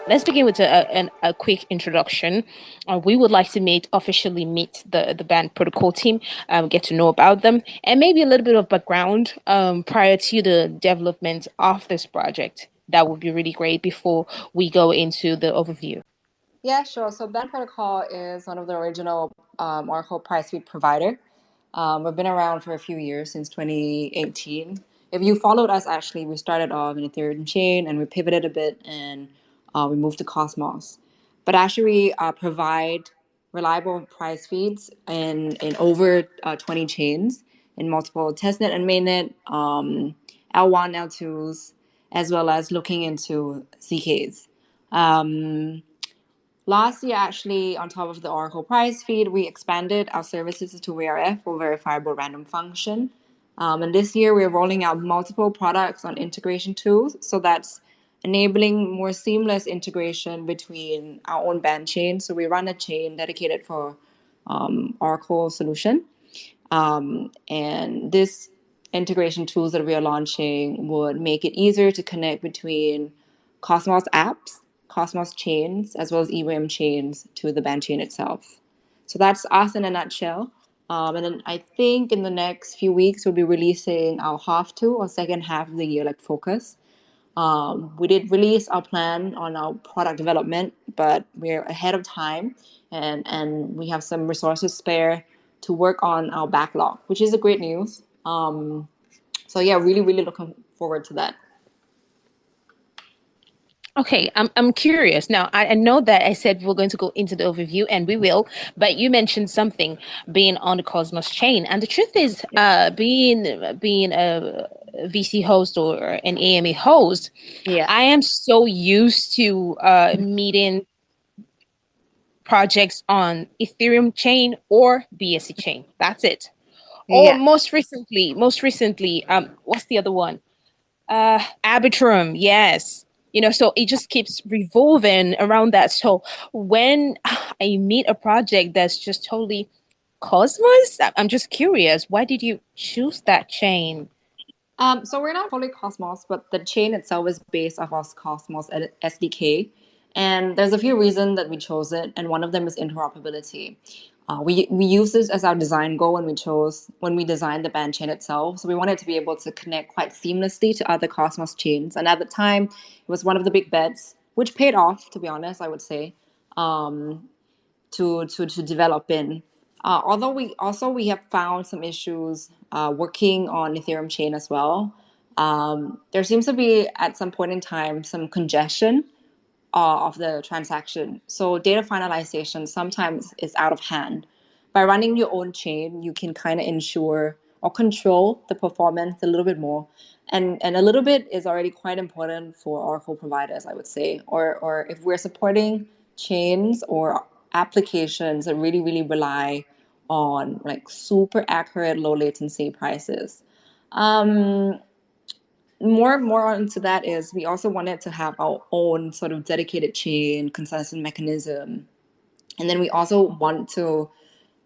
let's begin with a quick introduction. We would like to officially meet the band protocol team, get to know about them, and maybe a little bit of background prior to the development of this project. That would be really great before we go into the overview. Yeah, sure. So Band Protocol is one of the original Oracle price feed provider. We've been around for a few years since 2018. If you followed us, actually, we started off in Ethereum chain and we pivoted a bit and we moved to Cosmos. But actually, we provide reliable price feeds in over 20 chains in multiple testnet and mainnet, L1, L2s, as well as looking into CKs. Um, Last year, actually, on top of the Oracle price feed, we expanded our services to VRF or verifiable random function. And this year, we're rolling out multiple products on integration tools. So that's enabling more seamless integration between our own band chain. So we run a chain dedicated for Oracle solution. And this integration tools that we are launching would make it easier to connect between Cosmos apps, Cosmos chains, as well as EVM chains to the band chain itself. So that's us in a nutshell. And then I think in the next few weeks, we'll be releasing our half two or second half of the year, like focus. We did release our plan on our product development, but we're ahead of time and we have some resources spare to work on our backlog, which is a great news. So yeah, really, really looking forward to that. Okay, I'm curious. Now, I know that I said we're going to go into the overview, and we will, but you mentioned something being on the Cosmos chain. And the truth is, being a VC host or an AMA host, Yeah. I am so used to meeting projects on Ethereum chain or BSC chain. That's it. Or Yeah. most recently, what's the other one? Arbitrum, yes. So it just keeps revolving around that. So when I meet a project that's just totally Cosmos, I'm just curious, why did you choose that chain? So we're not fully Cosmos, but the chain itself is based off of Cosmos SDK. And there's a few reasons that we chose it, and one of them is interoperability. We use this as our design goal when we designed the band chain itself. So we wanted to be able to connect quite seamlessly to other Cosmos chains. And at the time, it was one of the big bets, which paid off, to be honest, I would say. To develop in. Although we have found some issues working on Ethereum chain as well. There seems to be at some point in time some congestion of the transaction. So data finalization sometimes is out of hand. By running your own chain, you can kind of ensure or control the performance a little bit more. And a little bit is already quite important for Oracle providers, I would say. Or if we're supporting chains or applications that really, really rely on like super accurate low latency prices. Um, more onto that is we also wanted to have our own sort of dedicated chain consensus mechanism, and then we also want to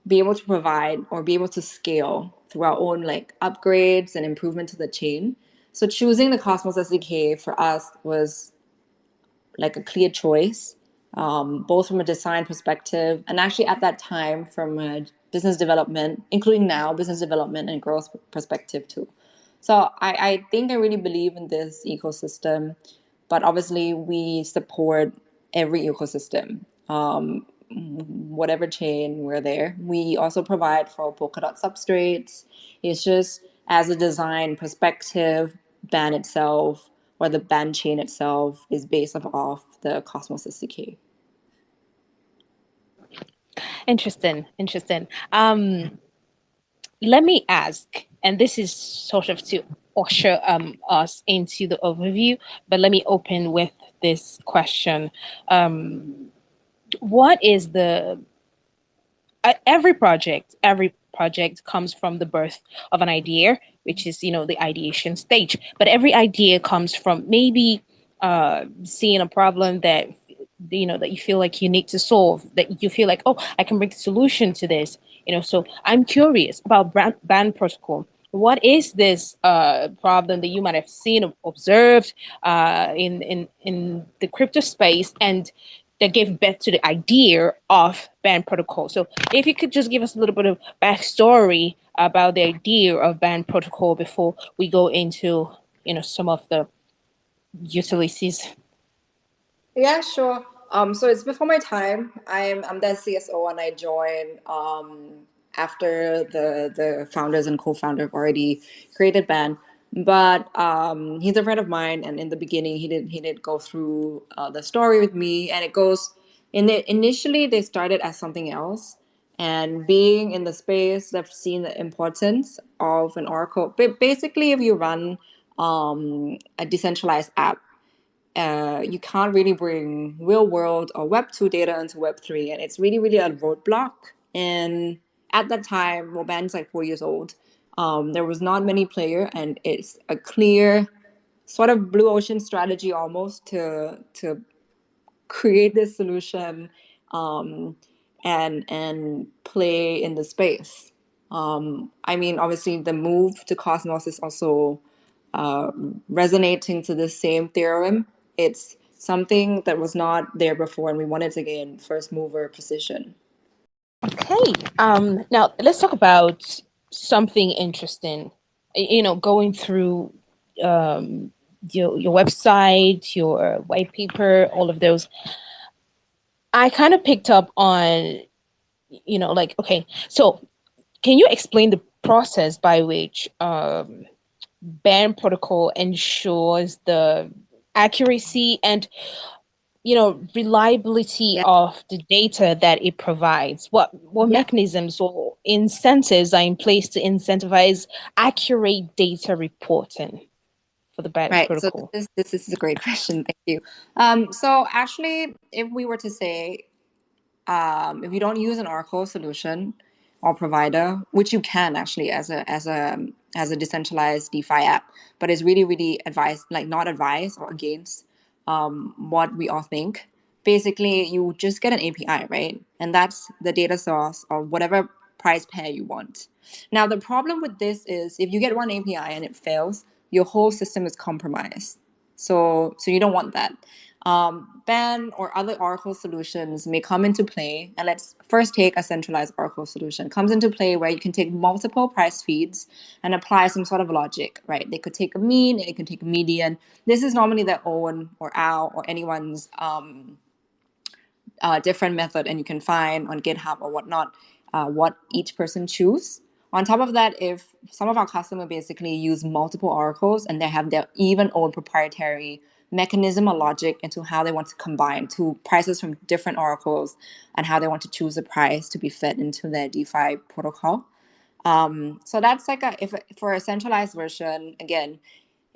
be able to provide or be able to scale through our own like upgrades and improvement to the chain. So choosing the Cosmos SDK for us was like a clear choice, both from a design perspective and actually at that time from a business development, including now business development and growth perspective too. So I think I really believe in this ecosystem, but obviously we support every ecosystem. Whatever chain we're there. We also provide for Polkadot substrates. It's just as a design perspective, band itself or the band chain itself is based off the Cosmos SDK. Interesting. Let me ask, and this is sort of to usher us into the overview, but let me open with this question. What is the every project comes from the birth of an idea, which is the ideation stage, but every idea comes from maybe seeing a problem that that you feel like you need to solve, that you feel like, oh, I can bring a solution to this. So I'm curious about band protocol. what is this problem that you might have seen or observed in the crypto space and that gave birth to the idea of band protocol. So if you could just give us a little bit of backstory about the idea of band protocol before we go into some of the utilities. Yeah, sure. So it's before my time. I'm the CSO, and I joined after the founders and co-founder have already created Band. But he's a friend of mine, and in the beginning, he did go through the story with me, and it goes in the initially they started as something else, and being in the space, they've seen the importance of an Oracle. But basically, if you run a decentralized app, you can't really bring real world or Web 2 data into Web 3, and it's really, really a roadblock. And at that time, well, band's like 4 years old. There was not many player, and it's a clear sort of blue ocean strategy almost to create this solution, um, and play in the space. I mean, obviously, the move to Cosmos is also uh, resonating to the same theorem. It's something that was not there before, and we wanted to gain first mover position. Okay. Now let's talk about something interesting. Going through um, your website, your white paper, all of those. I kind of picked up on, like, okay, so can you explain the process by which band protocol ensures the accuracy and reliability Yeah, of the data that it provides? What yeah, mechanisms or incentives are in place to incentivize accurate data reporting for the band right. So protocol? this is a great question. Thank you. So actually, if we were to say, if you don't use an Oracle solution or provider, which you can actually as a decentralized DeFi app, but it's really, really advised, like not advised or against what we all think. Basically, you just get an API, right? And that's the data source of whatever price pair you want. Now, the problem with this is if you get one API and it fails, your whole system is compromised. So you don't want that. BAN or other Oracle solutions may come into play. And let's first take a centralized Oracle solution. It comes into play where you can take multiple price feeds and apply some sort of logic, right? They could take a mean, they could take a median. This is normally their own or our or anyone's different method, and you can find on GitHub or whatnot what each person choose. On top of that, if some of our customers basically use multiple oracles and they have their even own proprietary mechanism or logic into how they want to combine two prices from different oracles and how they want to choose a price to be fed into their DeFi protocol. So that's like a if for a centralized version, again,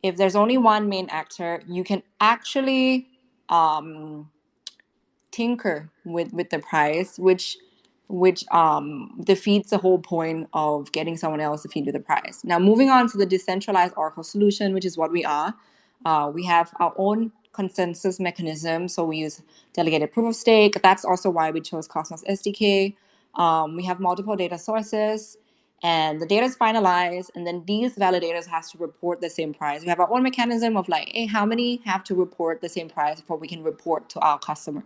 if there's only one main actor, you can actually tinker with the price, which defeats the whole point of getting someone else to feed you the price. Now, moving on to the decentralized Oracle solution, which is what we are, we have our own consensus mechanism. So we use delegated proof of stake. That's also why we chose Cosmos SDK. We have multiple data sources, and the data is finalized, and then these validators has to report the same price. We have our own mechanism of like, hey, how many have to report the same price before we can report to our customer,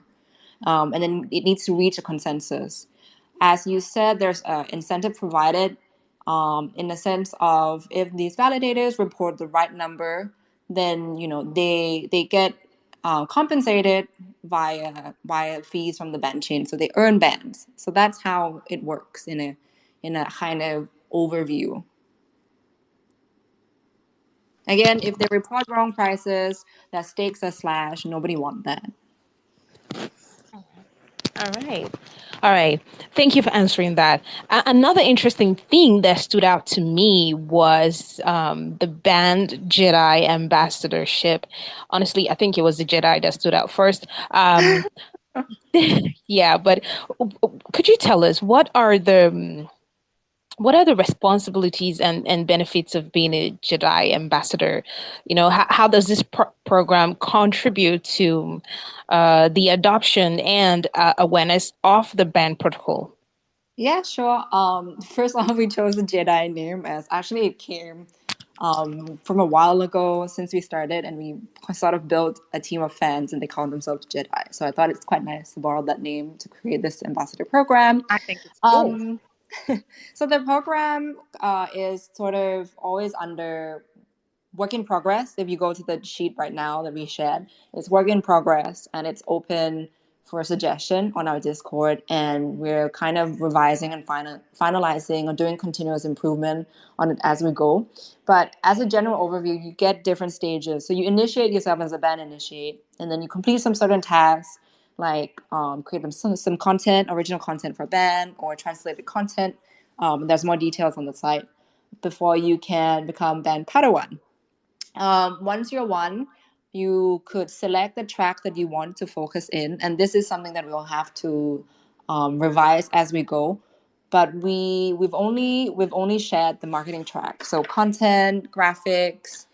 and then it needs to reach a consensus. As you said, there's an incentive provided, in the sense of if these validators report the right number, then they get compensated via fees from the band chain, so they earn bands. So that's how it works in a kind of overview. Again, if they report wrong prices, their stakes are slashed. Nobody want that. All right. All right. Thank you for answering that. Another interesting thing that stood out to me was the band Jedi ambassadorship. Honestly, I think it was the Jedi that stood out first. Yeah, but could you tell us what are the responsibilities and benefits of being a Jedi ambassador? How does this program contribute to the adoption and awareness of the band protocol? Yeah, sure. First off, we chose the Jedi name as actually it came from a while ago since we started, and we sort of built a team of fans, and they call themselves Jedi. So I thought it's quite nice to borrow that name to create this ambassador program. I think it's cool. Um, so the program is sort of always under work in progress. If you go to the sheet right now that we shared, it's work in progress and it's open for suggestion on our Discord. And we're kind of revising and finalizing or doing continuous improvement on it as we go. But as a general overview, you get different stages. So you initiate yourself as a band initiate, and then you complete some certain tasks like create some content, original content for a band or translated content. There's more details on the site before you can become band Padawan. Once you're one, you could select the track that you want to focus in, and this is something that we'll have to revise as we go. But we've only shared the marketing track, so content, graphics,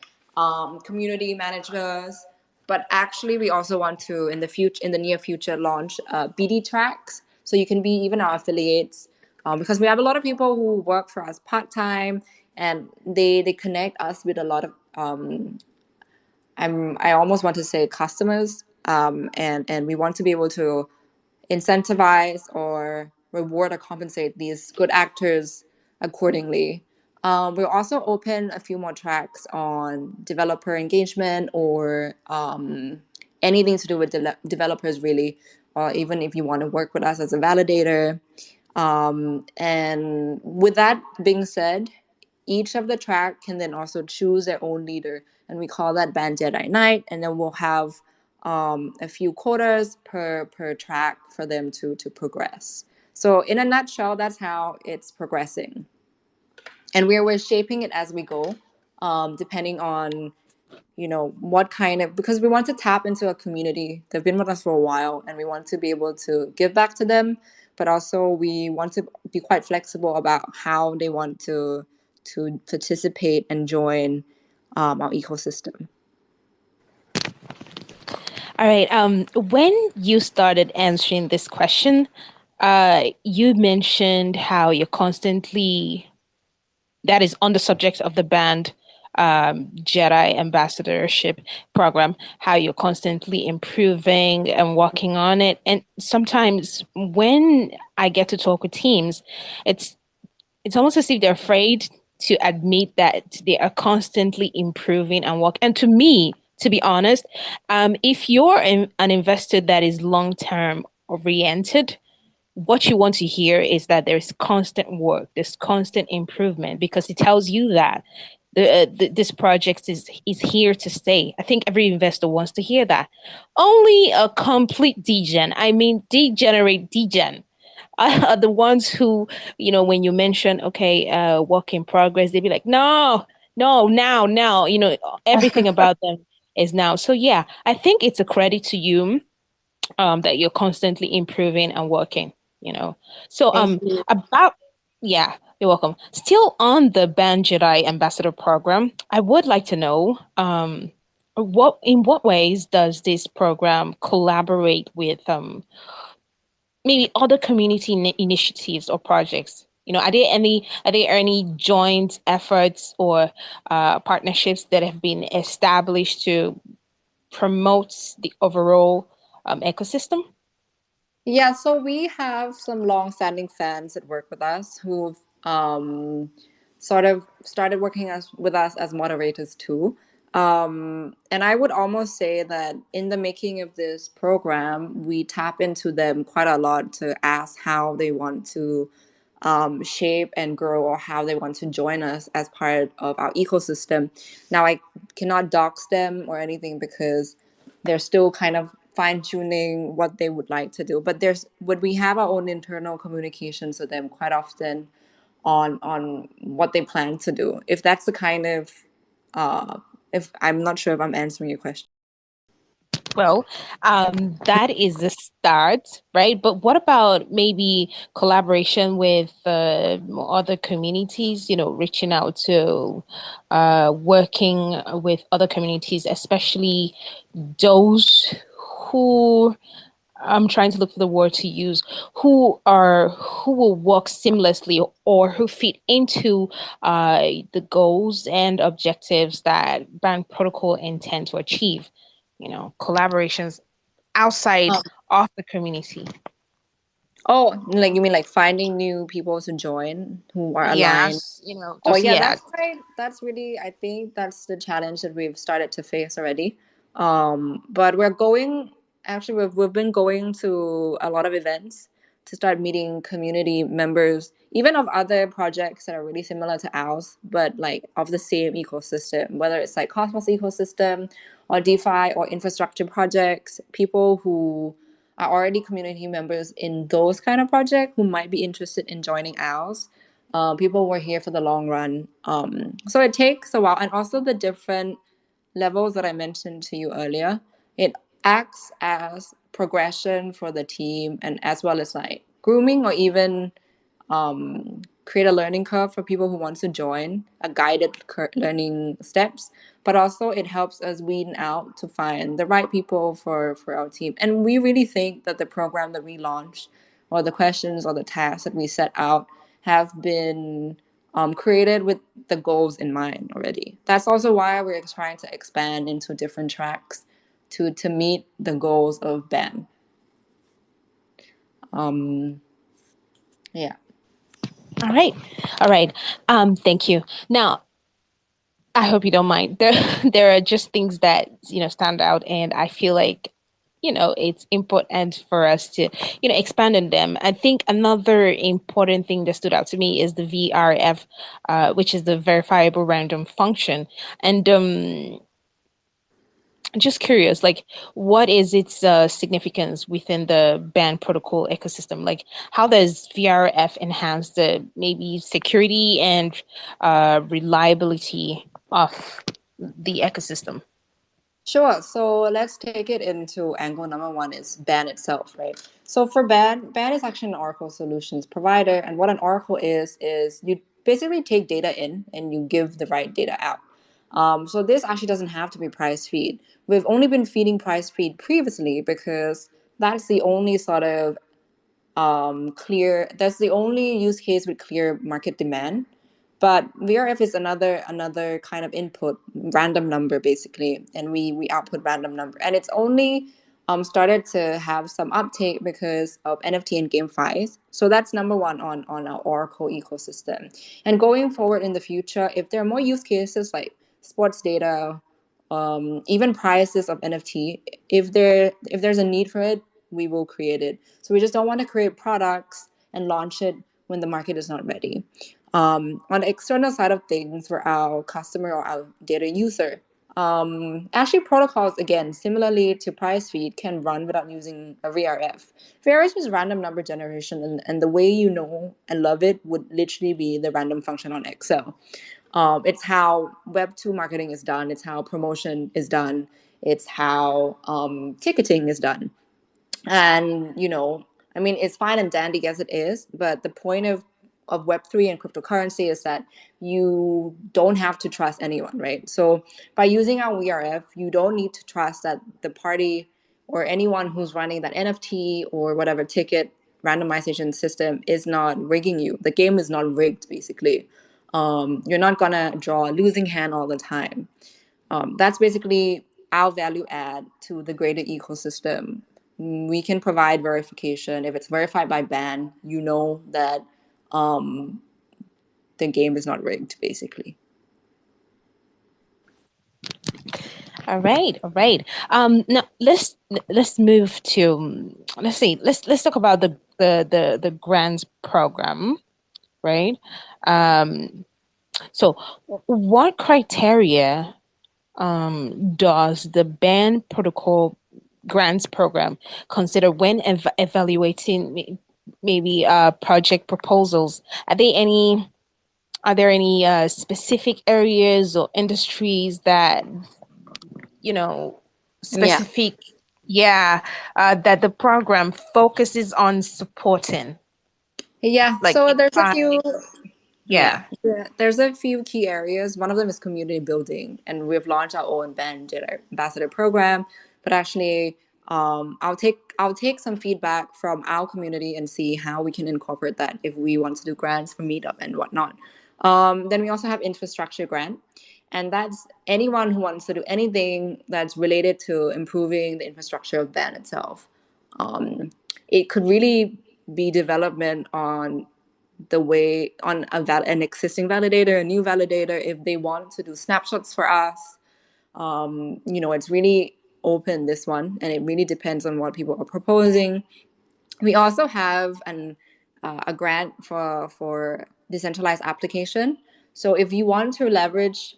community managers. But actually, we also want to in the near future launch BD tracks, so you can be even our affiliates, because we have a lot of people who work for us part time, and they connect us with a lot of I almost want to say customers, and we want to be able to incentivize or reward or compensate these good actors accordingly. We'll also open a few more tracks on developer engagement or anything to do with developers, really, or even if you want to work with us as a validator. And with that being said, each of the track can then also choose their own leader, and we call that band Jedi Knight. And then we'll have a few quotas per track for them to progress. So in a nutshell, that's how it's progressing, and we're shaping it as we go, depending on what kind of, because we want to tap into a community. They've been with us for a while, and we want to be able to give back to them, but also we want to be quite flexible about how they want to participate and join our ecosystem. All right. When you started answering this question, you mentioned how you're constantly, that is on the subject of the band Jedi ambassadorship program, how you're constantly improving and working on it. And sometimes when I get to talk with teams, it's it's almost as if they're afraid to admit that they are constantly improving and work. And to me, to be honest, if you're an investor that is long term oriented, what you want to hear is that there's constant work, there's constant improvement, because it tells you that this project is here to stay. I think every investor wants to hear that. Only a complete degen, I mean degenerate degen, are the ones who, when you mention, okay, work in progress, they'd be like, no, no, now, everything about them is now. So yeah, I think it's a credit to you that you're constantly improving and working, you know. So Thank you. about yeah, you're welcome. Still on the Ban Jedi Ambassador program, I would like to know what ways does this program collaborate with maybe other community initiatives or projects? Are there any joint efforts or partnerships that have been established to promote the overall ecosystem? Yeah, so we have some long-standing fans that work with us who've sort of started working with us as moderators too. And I would almost say that in the making of this program, we tap into them quite a lot to ask how they want to shape and grow, or how they want to join us as part of our ecosystem. Now, I cannot dox them or anything because they're still kind of fine tuning what they would like to do. But we have our own internal communications with them quite often on what they plan to do. If that's the kind of if I'm not sure if I'm answering your question. Well, that is the start, right? But what about maybe collaboration with other communities, reaching out to, working with other communities, especially those who I'm trying to look for the word to use, who will work seamlessly or who fit into the goals and objectives that band protocol intend to achieve. Collaborations outside of the community. Oh, like you mean like finding new people to join who are aligned. Yes, Oh just yeah, yeah. that's right. That's really, I think that's the challenge that we've started to face already. But we're going, actually we've been going to a lot of events to start meeting community members, even of other projects that are really similar to ours, but like of the same ecosystem, whether it's like Cosmos ecosystem or DeFi or infrastructure projects, people who are already community members in those kind of projects who might be interested in joining ours. People who are here for the long run. So it takes a while, and also the different levels that I mentioned to you earlier. It acts as progression for the team, and as well as like grooming or even create a learning curve for people who want to join, a guided learning steps. But also it helps us weed out to find the right people for our team. And we really think that the program that we launched, or the questions or the tasks that we set out, have been created with the goals in mind already. That's also why we're trying to expand into different tracks to meet the goals of BAM. Um, yeah. All right. All right. Thank you. Now, I hope you don't mind. There are just things that, stand out, and I feel like, it's important for us to, expand on them. I think another important thing that stood out to me is the VRF, which is the verifiable random function. And just curious, like, what is its significance within the band protocol ecosystem? Like, how does VRF enhance the maybe security and reliability of the ecosystem? Sure. So let's take it into angle number one is BAN itself, right? So for BAN is actually an Oracle solutions provider. And what an Oracle is you basically take data in and you give the right data out. So this actually doesn't have to be price feed. We've only been feeding price feed previously because that's the only sort of clear, that's the only use case with clear market demand. But VRF is another kind of input, random number basically, and we output random number, and it's only started to have some uptake because of NFT and GameFi. So that's number one on our Oracle ecosystem. And going forward in the future, if there are more use cases like sports data, even prices of NFT, if there's a need for it, we will create it. So we just don't want to create products and launch it when the market is not ready. On the external side of things, for our customer or our data user, actually protocols again, similarly to price feed, can run without using a VRF. VRF is random number generation, and the way you know and love it would literally be the random function on Excel. It's how Web2 marketing is done. It's how promotion is done. It's how ticketing is done. And I mean, it's fine and dandy as it is, but the point of Web3 and cryptocurrency is that you don't have to trust anyone, right? So by using our VRF, you don't need to trust that the party or anyone who's running that NFT or whatever ticket randomization system is not rigging you. The game is not rigged, basically. You're not gonna draw a losing hand all the time. That's basically our value add to the greater ecosystem. We can provide verification. If it's verified by ban, you know that um, the game is not rigged, basically. All right, all right. Now let's move to let's see. Let's talk about the grants program, right? Um, so what criteria does the band protocol grants program consider when evaluating maybe project proposals? Are there any specific areas or industries that you know, Yeah. specific, yeah, that the program focuses on supporting, Yeah. like So there's a DeFi? few. Yeah. Yeah, there's a few key areas. One of them is community building, and we've launched our own band ambassador program. But actually, I'll take some feedback from our community and see how we can incorporate that if we want to do grants for meetup and whatnot. Then we also have infrastructure grant, and that's anyone who wants to do anything that's related to improving the infrastructure of band itself. um, it could really be development on the way on an existing validator, a new validator, if they want to do snapshots for us. It's really open, this one, and it really depends on what people are proposing. We also have a grant for decentralized application. So if you want to leverage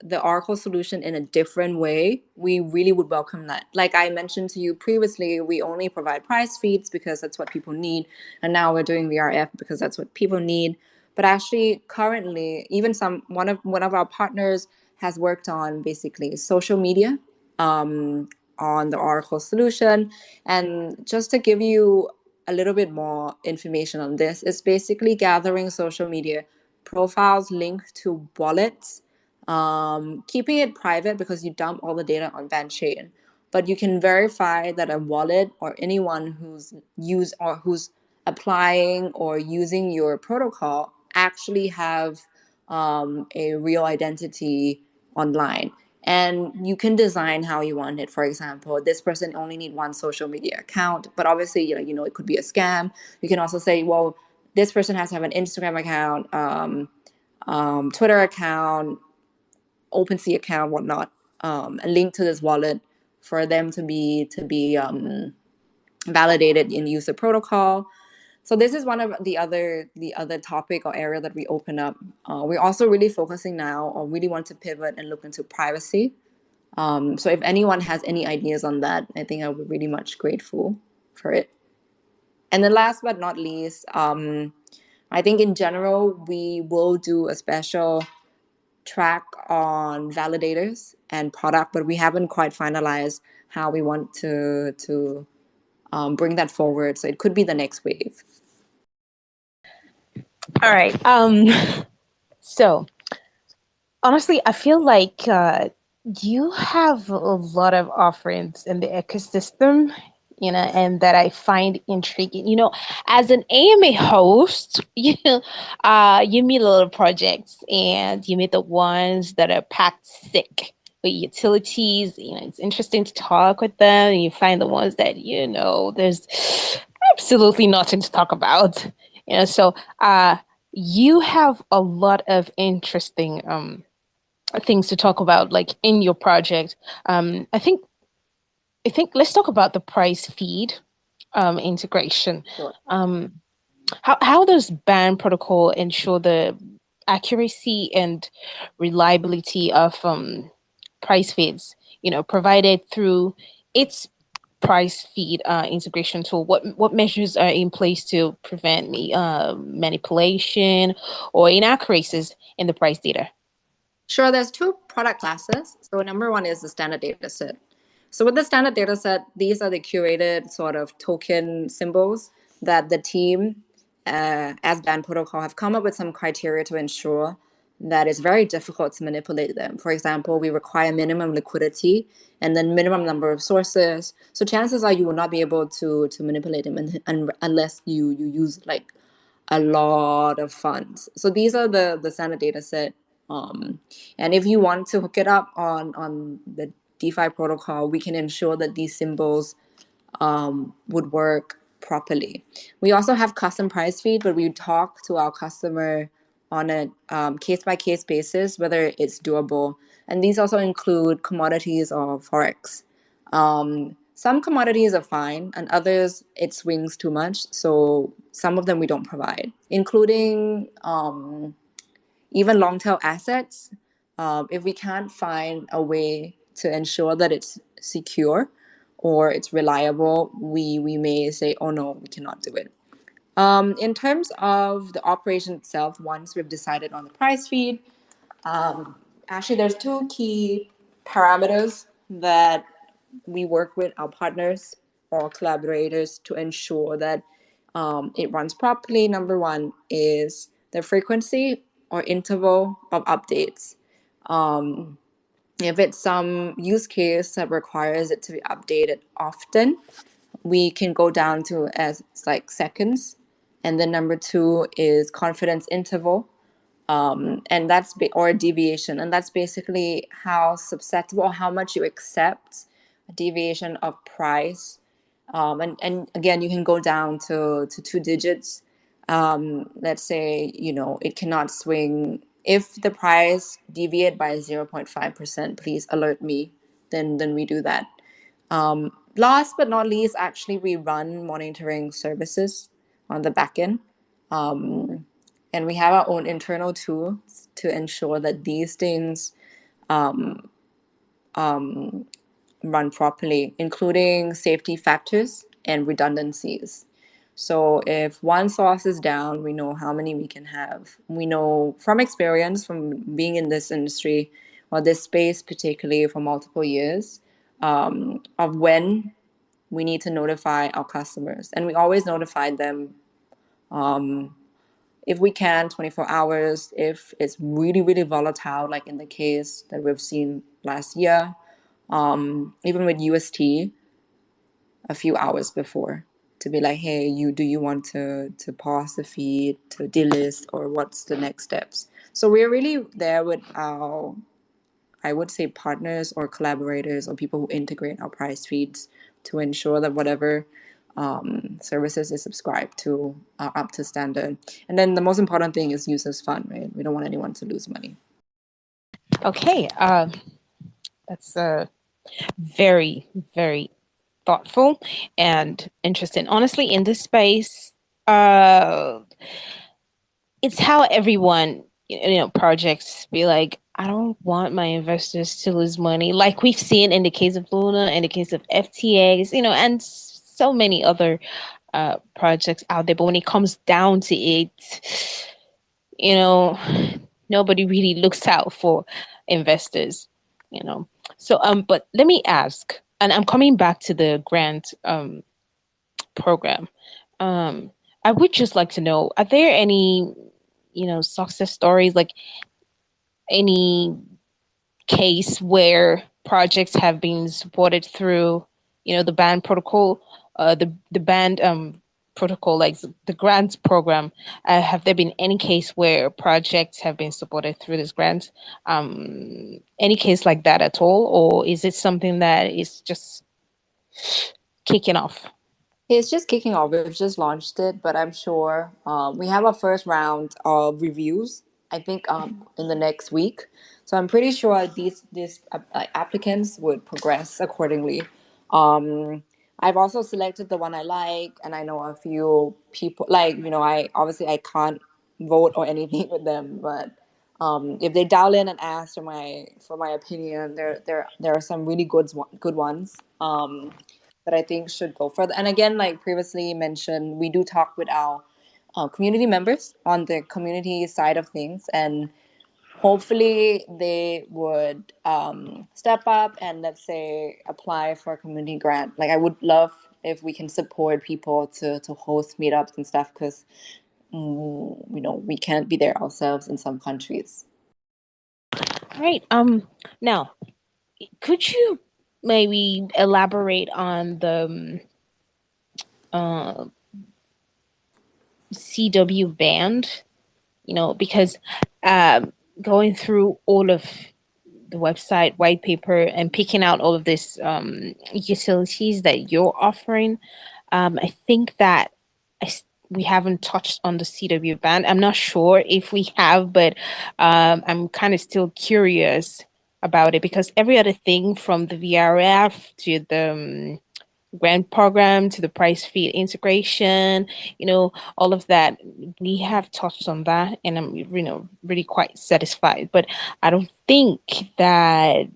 the Oracle solution in a different way, we really would welcome that. Like I mentioned to you previously, we only provide price feeds because that's what people need, and now we're doing VRF because that's what people need. But actually, currently, even one of our partners has worked on basically social media on the Oracle solution. And just to give you a little bit more information on this, it's basically gathering social media profiles linked to wallets, keeping it private because you dump all the data on Chain, but you can verify that a wallet or anyone who's applying or using your protocol actually have a real identity online. And you can design how you want it. For example, this person only need one social media account, but obviously, it could be a scam. You can also say, well, this person has to have an Instagram account, Twitter account, OpenSea account, whatnot, a link to this wallet for them to be validated and use the protocol. So this is one of the other topic or area that we open up. We're also really focusing now, or really want to pivot and look into privacy. So if anyone has any ideas on that, I think I would be really much grateful for it. And then last but not least, I think in general we will do a special track on validators and product, but we haven't quite finalized how we want to bring that forward. So it could be the next wave. All right. So honestly, I feel like you have a lot of offerings in the ecosystem, and that I find intriguing. As an AMA host, you meet a lot of projects, and you meet the ones that are packed sick with utilities. It's interesting to talk with them, and you find the ones that there's absolutely nothing to talk about. So you have a lot of interesting things to talk about, like in your project. I think let's talk about the price feed integration. Sure. How does band protocol ensure the accuracy and reliability of price feeds, provided through its price feed integration tool? What measures are in place to prevent manipulation or inaccuracies in the price data? Sure, there's two product classes. So number one is the standard data set. So with the standard data set, these are the curated sort of token symbols that the team, as band protocol, have come up with some criteria to ensure that it's very difficult to manipulate them. For example, we require minimum liquidity and then minimum number of sources. So chances are you will not be able to manipulate them unless you use like a lot of funds. So these are the standard data set. And if you want to hook it up on the DeFi protocol, we can ensure that these symbols would work properly. We also have custom price feed, but we talk to our customer on a case by case basis whether it's doable. And these also include commodities or forex. Some commodities are fine, and others it swings too much. So some of them we don't provide, including even long tail assets. If we can't find a way to ensure that it's secure or it's reliable, we may say, oh no, we cannot do it. In terms of the operation itself, once we've decided on the price feed, actually there's two key parameters that we work with our partners or collaborators to ensure that it runs properly. Number one is the frequency or interval of updates. If it's some use case that requires it to be updated often, we can go down to as like seconds. And then number two is confidence interval, and or deviation, and that's basically how susceptible, how much you accept a deviation of price. And again, you can go down to two digits. Let's say, it cannot swing. If the price deviate by 0.5%, please alert me. Then we do that. Last but not least, actually, we run monitoring services on the back end. And we have our own internal tools to ensure that these things run properly, including safety factors and redundancies. So if one source is down, we know how many we can have. We know from experience, from being in this industry or this space, particularly for multiple years, of when we need to notify our customers. And we always notify them, if we can, 24 hours. If it's really, really volatile, like in the case that we've seen last year, even with UST, a few hours before, to be like, hey, do you want to pause the feed, to delist, or what's the next steps? So we're really there with our, I would say, partners or collaborators or people who integrate our price feeds to ensure that whatever services is subscribed to are up to standard. And then the most important thing is users fun, right? We don't want anyone to lose money. Okay, that's very, very thoughtful and interesting. Honestly, in this space, uh, it's how everyone, projects be like, I don't want my investors to lose money, like we've seen in the case of Luna, in the case of FTX, and so many other projects out there. But when it comes down to it, you know, nobody really looks out for investors, you know. So, but let me ask, and I'm coming back to the grant program. Um, I would just like to know, are there any, success stories, like any case where projects have been supported through, the band protocol, the band protocol, like the grants program. Have there been any case where projects have been supported through this grant? Any case like that at all, or is it something that is just kicking off? It's just kicking off. We've just launched it, but I'm sure we have a first round of reviews. I think in the next week, so I'm pretty sure these applicants would progress accordingly. I've also selected the one I like, and I know a few people. Like, I obviously I can't vote or anything with them, but if they dial in and ask for my opinion, there are some really good ones. That I think should go further. And again, like previously mentioned, we do talk with our community members on the community side of things, and hopefully they would step up and, let's say, apply for a community grant. Like, I would love if we can support people to host meetups and stuff, because we can't be there ourselves in some countries. All right. Now, could you maybe elaborate on the uh, CW band? Because um, going through all of the website white paper and picking out all of these utilities that you're offering, I think that we haven't touched on the CW band. I'm not sure if we have, but I'm kind of still curious about it, because every other thing from the VRF to the grant program to the price feed integration, all of that, we have touched on that, and I'm, really quite satisfied. But I don't think that,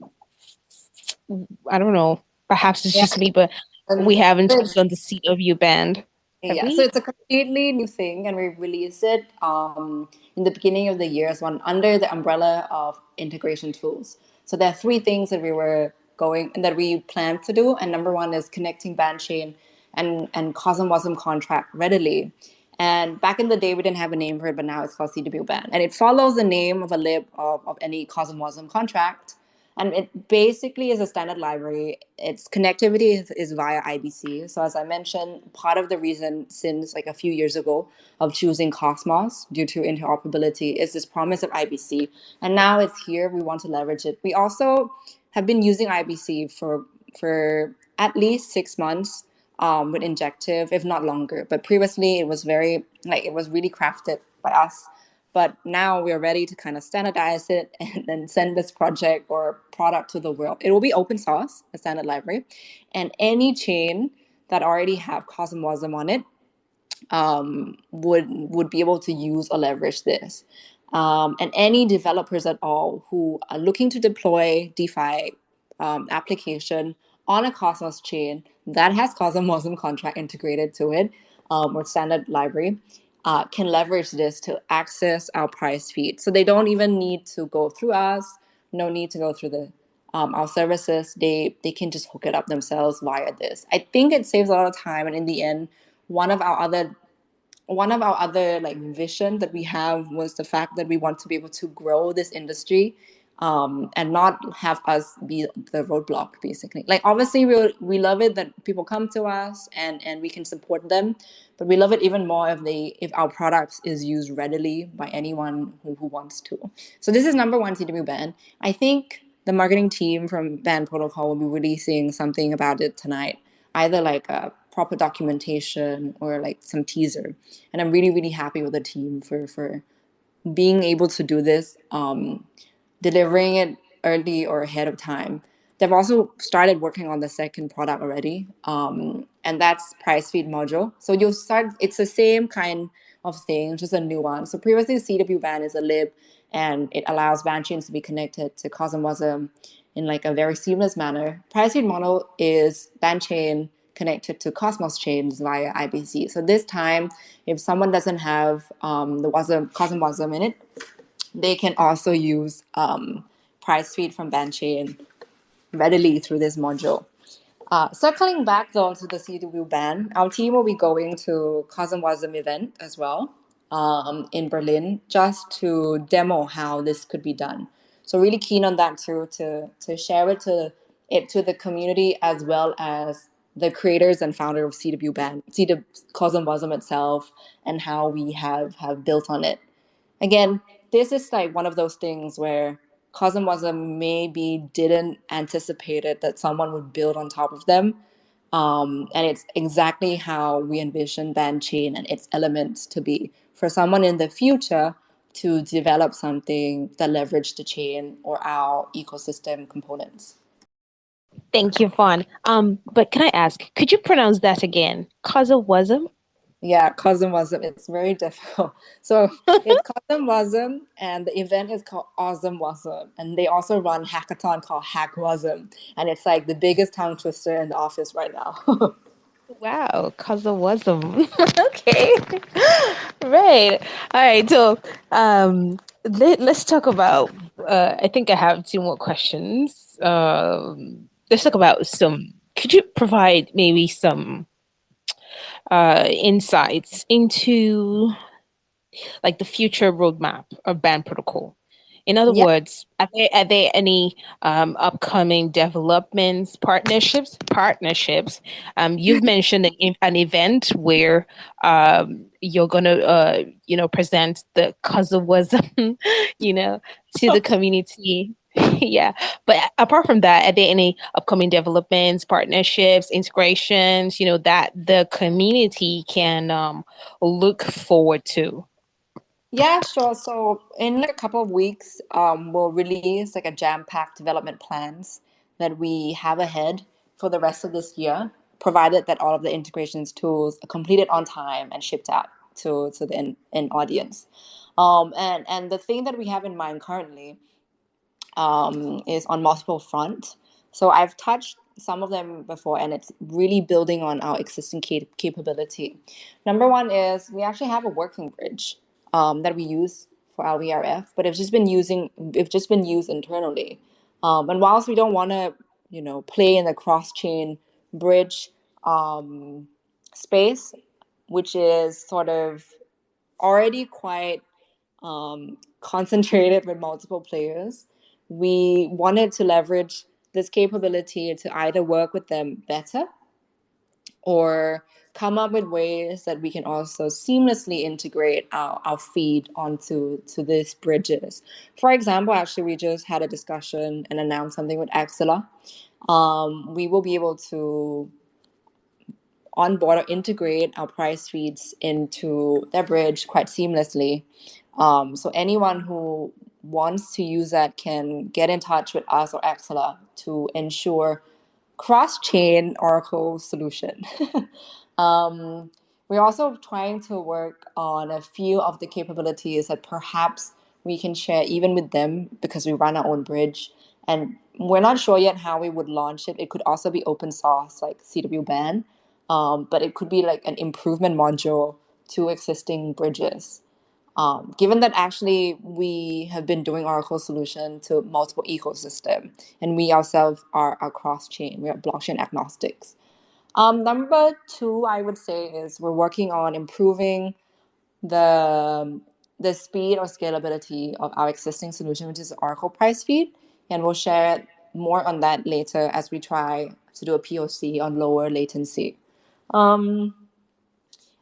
I don't know, perhaps it's Yeah. just me, but And we haven't touched on the CW band, have yeah, so we? it's a completely new thing, and we released it in the beginning of the year as one under the umbrella of integration tools. So there are three things that we were going that we planned to do, and number one is connecting chain and CosmWasm contract readily. And back in the day, we didn't have a name for it, but now it's called CW band, and it follows the name of a lib of any CosmWasm contract. And it basically is a standard library. Its connectivity is via IBC. So as I mentioned, part of the reason since like a few years ago of choosing Cosmos due to interoperability is this promise of IBC. And now it's here. We want to leverage it. We also have been using IBC for at least 6 months with Injective, if not longer. But previously, it was very like it was really crafted by us. But now we're ready to kind of standardize it and then send this project or product to the world. It will be open source, a standard library, and any chain that already have Cosmosm on it would be able to use or leverage this. And any developers at all who are looking to deploy DeFi application on a Cosmos chain that has Cosmos contract integrated to it or standard library can leverage this to access our price feed. So they don't even need to go through us, no need to go through the our services. They can just hook it up themselves via this. I think it saves a lot of time, and in the end, one of our other like vision that we have was the fact that we want to be able to grow this industry and not have us be the roadblock basically. Like obviously we love it that people come to us and we can support them, but we love it even more if our products is used readily by anyone who wants to. So this is number one CW band. I think the marketing team from Band Protocol will be releasing something about it tonight, either like a proper documentation or like some teaser. And I'm really, really happy with the team for being able to do this, delivering it early or ahead of time. They've also started working on the second product already, and that's price feed module. So you'll start. It's the same kind of thing, just a new one. So previously, CW band is a lib, and it allows band chains to be connected to Cosmosm in like a very seamless manner. Price feed model is band chain connected to Cosmos chains via IBC. So this time, if someone doesn't have the Cosmosm in it, they can also use price feed from Bandchain readily through this module. Circling back though to the CW band, our team will be going to Cosmosm event as well in Berlin just to demo how this could be done. So really keen on that too to share it to the community as well as the creators and founder of CW band, CW Cosmosm itself, and how we have built on it. Again, this is like one of those things where Cosmosm maybe didn't anticipate it that someone would build on top of them. And it's exactly how we envision Bandchain and its elements to be for someone in the future to develop something that leverage the chain or our ecosystem components. Thank you, Fawn. But can I ask, could you pronounce that again? Cosmosm? Yeah, Cosmosm. It's very difficult. So it's Cosmosm, and the event is called Awesome, and they also run hackathon called Hackwasm, and it's like the biggest tongue twister in the office right now. Wow, Cosmosm. Okay. Right. All right. So, let's talk about. I think I have two more questions. Let's talk about some. Could you provide maybe some insights into like the future roadmap of band protocol? In other Yeah. words, are there any upcoming developments, partnerships? You've mentioned an event where you're gonna, present the Kazawism, you know, to the community. Yeah, but apart from that, are there any upcoming developments, partnerships, integrations, that the community can look forward to? Yeah, sure. So in like a couple of weeks, we'll release like a jam-packed development plans that we have ahead for the rest of this year, provided that all of the integrations tools are completed on time and shipped out to the end audience. And the thing that we have in mind currently is on multiple fronts. So I've touched some of them before, and it's really building on our existing capability. Number one is we actually have a working bridge that we use for our VRF, but it's just been used internally. And whilst we don't want to, play in the cross chain bridge space, which is sort of already quite concentrated with multiple players, we wanted to leverage this capability to either work with them better or come up with ways that we can also seamlessly integrate our feed onto these bridges. For example, actually, we just had a discussion and announced something with Axela. We will be able to onboard or integrate our price feeds into their bridge quite seamlessly. So anyone who wants to use that can get in touch with us or Axela to ensure cross-chain Oracle solution. um, we're also trying to work on a few of the capabilities that perhaps we can share even with them because we run our own bridge. And we're not sure yet how we would launch it. It could also be open source, like CW Ban, but it could be like an improvement module to existing bridges. Given that actually we have been doing Oracle solution to multiple ecosystem, and we ourselves are cross-chain, we are blockchain agnostics. Number two, I would say, is we're working on improving the the speed or scalability of our existing solution, which is Oracle price feed, and we'll share more on that later as we try to do a POC on lower latency. Um,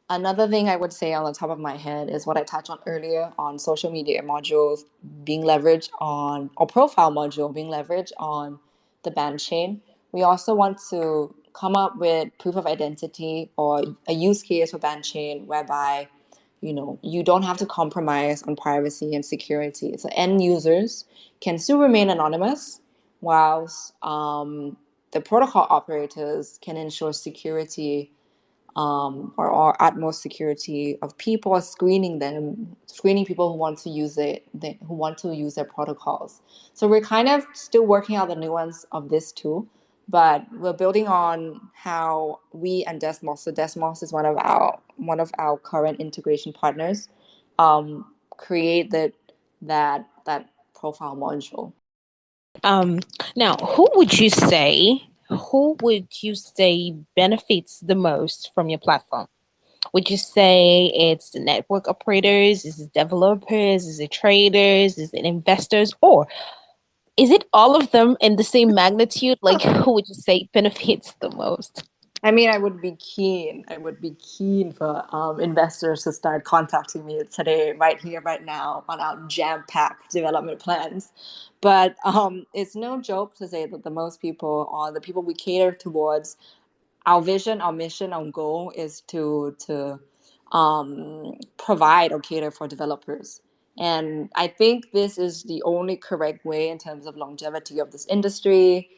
Another thing I would say on the top of my head is what I touched on earlier on social media modules being leveraged on, or profile module being leveraged on the band chain. We also want to come up with proof of identity or a use case for band chain whereby you don't have to compromise on privacy and security. So end users can still remain anonymous whilst the protocol operators can ensure security or utmost security of people, screening people who want to use who want to use their protocols. So we're kind of still working out the nuance of this too, but we're building on how we and Desmos. So Desmos is one of our current integration partners. Create that profile module. Um, Now, who would you say benefits the most from your platform? Would you say it's the network operators, is it developers, is it traders, is it investors, or is it all of them in the same magnitude? Like, who would you say benefits the most? I mean, I would be keen. I would be keen for investors to start contacting me today, right here, right now, on our jam-packed development plans. But it's no joke to say that the most people, or the people we cater towards, our vision, our mission, our goal is to provide or cater for developers. And I think this is the only correct way in terms of longevity of this industry,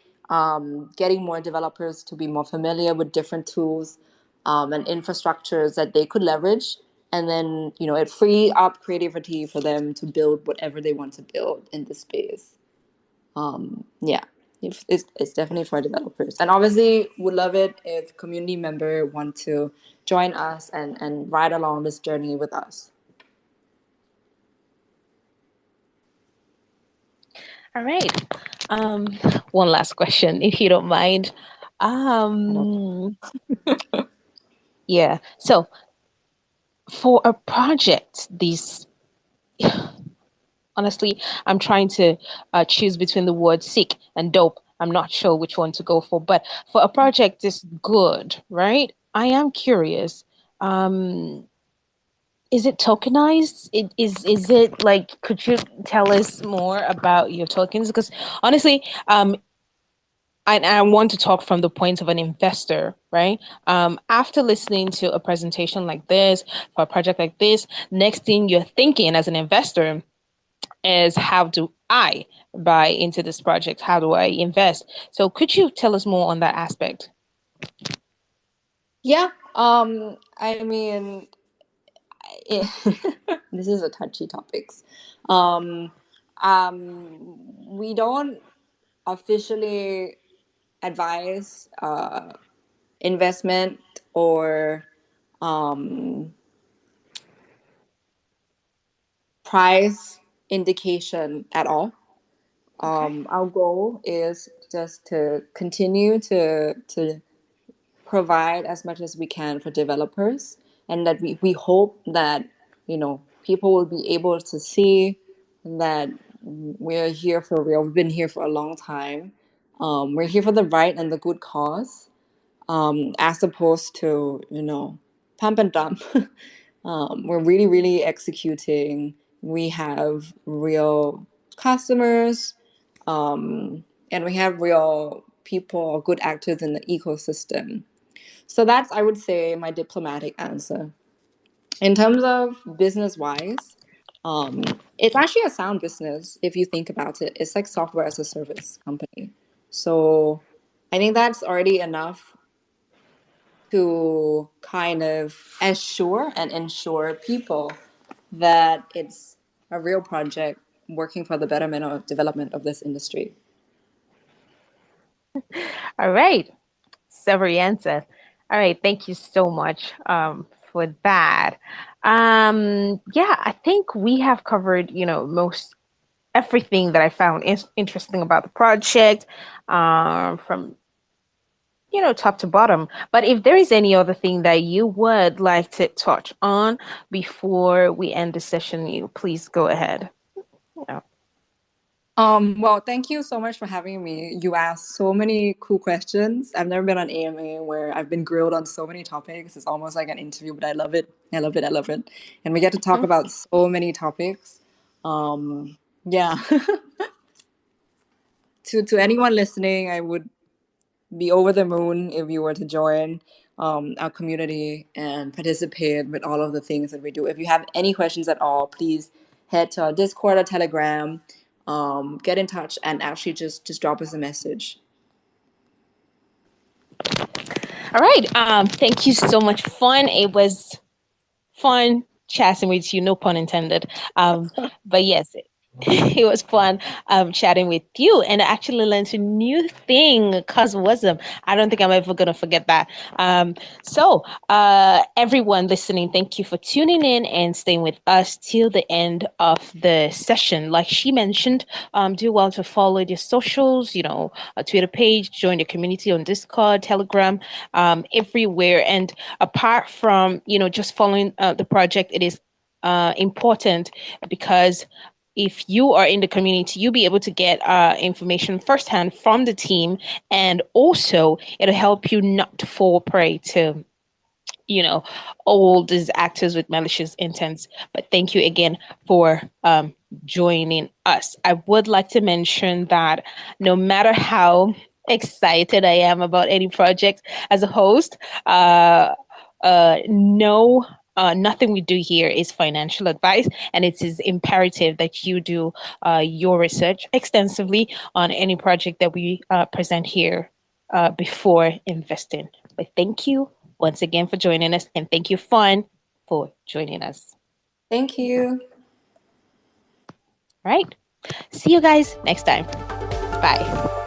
getting more developers to be more familiar with different tools and infrastructures that they could leverage. And then, it free up creativity for them to build whatever they want to build in this space. Yeah, it's definitely for developers, and obviously would love it if community member want to join us and ride along this journey with us. All right. Um, One last question, if you don't mind. I don't. Um, yeah. So for a project, these honestly, I'm trying to choose between the word sick and dope. I'm not sure which one to go for, but for a project this good, right? I am curious. Um, is it tokenized? Is it like? Could you tell us more about your tokens? Because honestly, I want to talk from the point of an investor, right? After listening to a presentation like this for a project like this, next thing you're thinking as an investor is how do I buy into this project? How do I invest? So could you tell us more on that aspect? Yeah, I mean, it, this is a touchy topics. Um, we don't officially advise investment or um, price indication at all. Okay. Our goal is just to continue to provide as much as we can for developers, and that we hope that people will be able to see that We're here for real. We've been here for a long time. We're here for the right and the good cause, as opposed to, pump and dump. We're really, really executing. We have real customers, and we have real people or good actors in the ecosystem. So that's, I would say, my diplomatic answer. In terms of business wise, it's actually a sound business if you think about it. It's like software as a service company. So I think that's already enough to kind of assure and ensure people that it's a real project working for the betterment or development of this industry. All right. Summary answer. All right. Thank you so much for that. Yeah, I think we have covered, most everything that I found interesting about the project, from top to bottom. But if there is any other thing that you would like to touch on before we end the session, you please go ahead. Yeah. Well, thank you so much for having me. You asked so many cool questions. I've never been on AMA where I've been grilled on so many topics. It's almost like an interview, but I love it. I love it. I love it. And we get to talk about so many topics. Yeah. To anyone listening, I would be over the moon if you were to join our community and participate with all of the things that we do. If you have any questions at all, please head to our Discord or Telegram, get in touch, and actually just drop us a message. All right. Thank you so much. Fun. It was fun chatting with you, no pun intended. But yes, it was fun chatting with you, and I actually learned a new thing, cosmism. I don't think I'm ever gonna forget that. Everyone listening, thank you for tuning in and staying with us till the end of the session. Like she mentioned, do well to follow their socials, a Twitter page, join the community on Discord, Telegram, everywhere. And apart from just following the project, it is important because if you are in the community, you'll be able to get information firsthand from the team, and also it'll help you not to fall prey to, all these actors with malicious intents. But thank you again for joining us. I would like to mention that no matter how excited I am about any project as a host, no, nothing we do here is financial advice, and it is imperative that you do your research extensively on any project that we present here before investing. But thank you once again for joining us, and thank you, Fun, for joining us. Thank you. All right. See you guys next time. Bye.